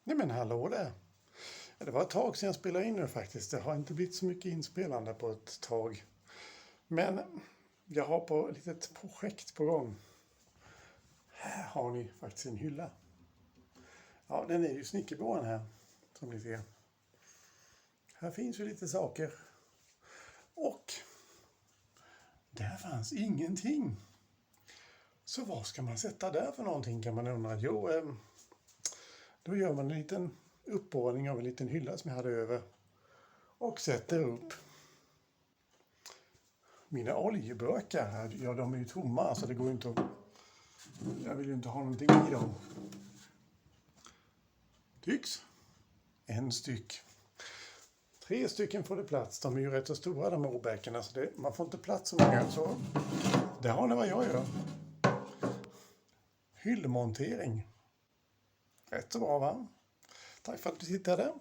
Nej men hallå där. Det var ett tag sedan jag spelade in nu faktiskt. Det har inte blivit så mycket inspelande på ett tag. Men jag har på ett litet projekt på gång. Här har ni faktiskt en hylla. Ja, den är ju snickerboren här, som ni ser. Här finns ju lite saker. Och där fanns ingenting. Så vad ska man sätta där för någonting kan man undra. Jo, då gör man en liten uppborrning av en liten hylla som jag hade över. Och sätter upp mina oljeburkar här. Ja, de är ju tomma så det går inte att... Jag vill ju inte ha någonting i dem. Tycks. En styck. 3 stycken får det plats. De är ju rätt så stora de här åbäckarna så man får inte plats så många. Så där har ni vad jag gör. Hyllmontering. Rätt så bra va? Tack för att du tittade.